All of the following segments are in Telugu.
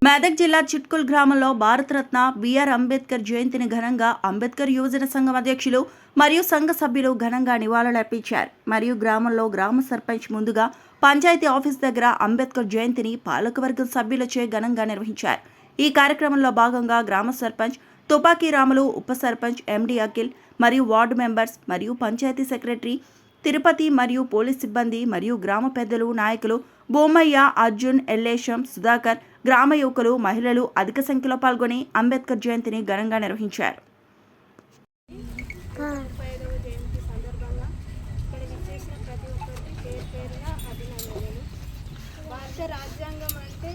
మెదక్ జిల్లా చిట్కుల్ గ్రామంలో భారతరత్న బిఆర్ అంబేద్కర్ జయంతిని ఘనంగా అంబేద్కర్ యువజన సంఘం అధ్యక్షులు మరియు సంఘ సభ్యులు ఘనంగా నివాళులర్పించారు. మరియు గ్రామంలో గ్రామ సర్పంచ్ ముందుగా పంచాయతీ ఆఫీస్ దగ్గర అంబేద్కర్ జయంతిని పాలకవర్గం సభ్యులచే ఘనంగా నిర్వహించారు. ఈ కార్యక్రమంలో భాగంగా గ్రామ సర్పంచ్ తుపాకీ రాములు, ఉప సర్పంచ్ ఎండి అఖిల్ మరియు వార్డు మెంబర్స్ మరియు పంచాయతీ సెక్రటరీ తిరుపతి మరియు పోలీస్ సిబ్బంది మరియు గ్రామ పెద్దలు, నాయకులు బొమ్మయ్య, అర్జున్, ఎల్లేశం, సుధాకర్, గ్రామ యువకులు, మహిళలు అధిక సంఖ్యలో పాల్గొని అంబేద్కర్ జయంతిని ఘనంగా నిర్వహించారు. రాజ్యాంగం అంటే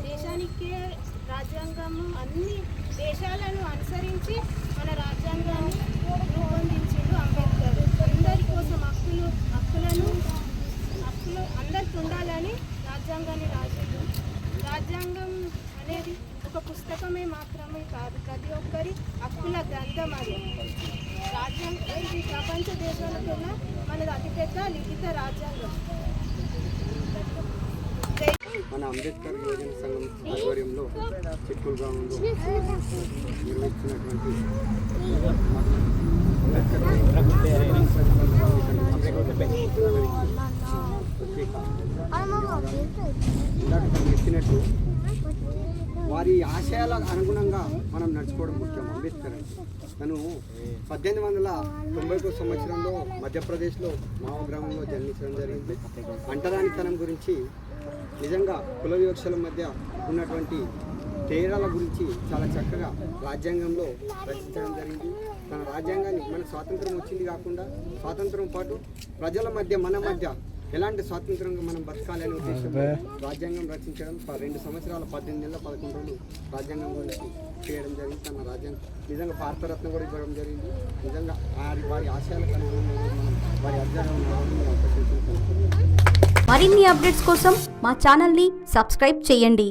దేశానికే రాజ్యాంగము అన్ని దేశాలను అనుసరించి మన రాజ్యాంగాన్ని రూపొందించిండు అంబేద్కర్. అందరి కోసం హక్కులు అందరికి ఉండాలని రాజ్యాంగాన్ని రాసిండు. రాజ్యాంగం అనేది ఒక పుస్తకమే మాత్రమే కాదు, ప్రతి ఒక్కరి హక్కుల గ్రంథం. అది రాజ్యాంగం ఇది ప్రపంచ దేశాలకన్నా మనది అతిపెద్ద లిఖిత రాజ్యాంగం. మన అంబేద్కర్ యువజన సంఘం ఆధ్వర్యంలో చిట్కుల్ గ్రామంలో నిర్వహించినటువంటి చెప్పినట్టు వారి ఆశయాల అనుగుణంగా మనం నడుచుకోవడం ముఖ్యం. అంబేద్కర్ తను 1891 సంవత్సరంలో మధ్యప్రదేశ్లో మావ గ్రామంలో జన్మించడం జరిగింది. అంటరానితనం గురించి, నిజంగా కుల వివక్షల మధ్య ఉన్నటువంటి తేడాల గురించి చాలా చక్కగా రాజ్యాంగంలో రచించడం జరిగింది. తన రాజ్యాంగాన్ని మన స్వాతంత్రం వచ్చింది కాకుండా స్వాతంత్రం పాటు ప్రజల మధ్య మన మధ్య ఎలాంటి స్వాతంత్రంగా మనం బతకాలి అనే ఉద్దేశంతో రాజ్యాంగం రచించడం 2 సంవత్సరాల 18 నెలల 11 రోజులు రాజ్యాంగం గురించి చేయడం జరిగింది. తన రాజ్యాంగం నిజంగా భారతరత్న కూడా ఇవ్వడం జరిగింది. నిజంగా వారి ఆశయాలకు అనుగుణంగా మనం వారి అధ్యయనం మరిన్ని అప్డేట్స్ కోసం మా ఛానల్ని సబ్స్క్రైబ్ చేయండి.